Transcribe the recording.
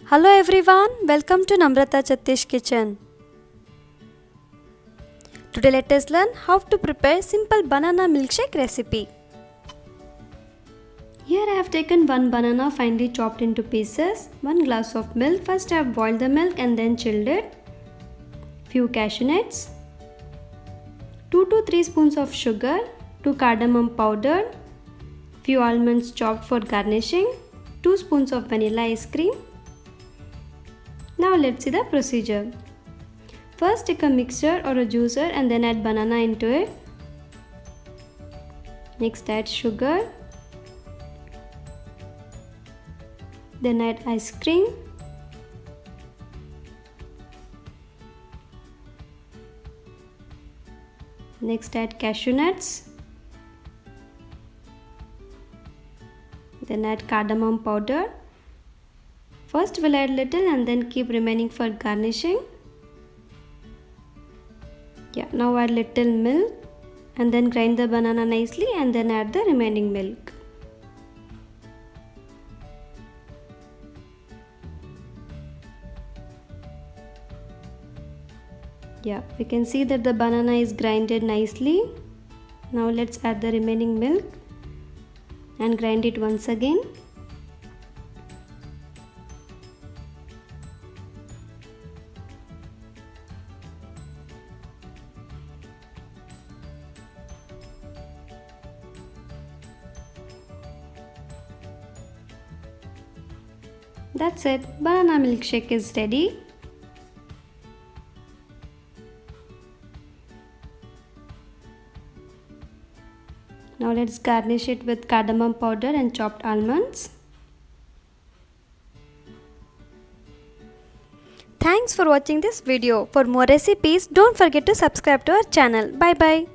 Hello everyone, welcome to NamrathaChatthish's kitchen. Today let us learn how to prepare simple banana milkshake recipe. Here I have taken one banana finely chopped into pieces, 1 glass of milk. First I have boiled the milk and then chilled it. Few cashew nuts, 2 to 3 spoons of sugar, 2 cardamom powder, few almonds chopped for garnishing, 2 spoons of vanilla ice cream. Now let's see the procedure. First take a mixer or a juicer and then add banana into it. Next add sugar. Then add ice cream. Next add cashew nuts. Then add cardamom powder. First we'll add little and then keep remaining for garnishing. Now add little milk and then grind the banana nicely and then add the remaining milk. We can see that the banana is grinded nicely. Now let's add the remaining milk and grind it once again. That's it, banana milkshake is ready. Now let's garnish it with cardamom powder and chopped almonds. Thanks for watching this video. For more recipes, don't forget to subscribe to our channel. Bye bye.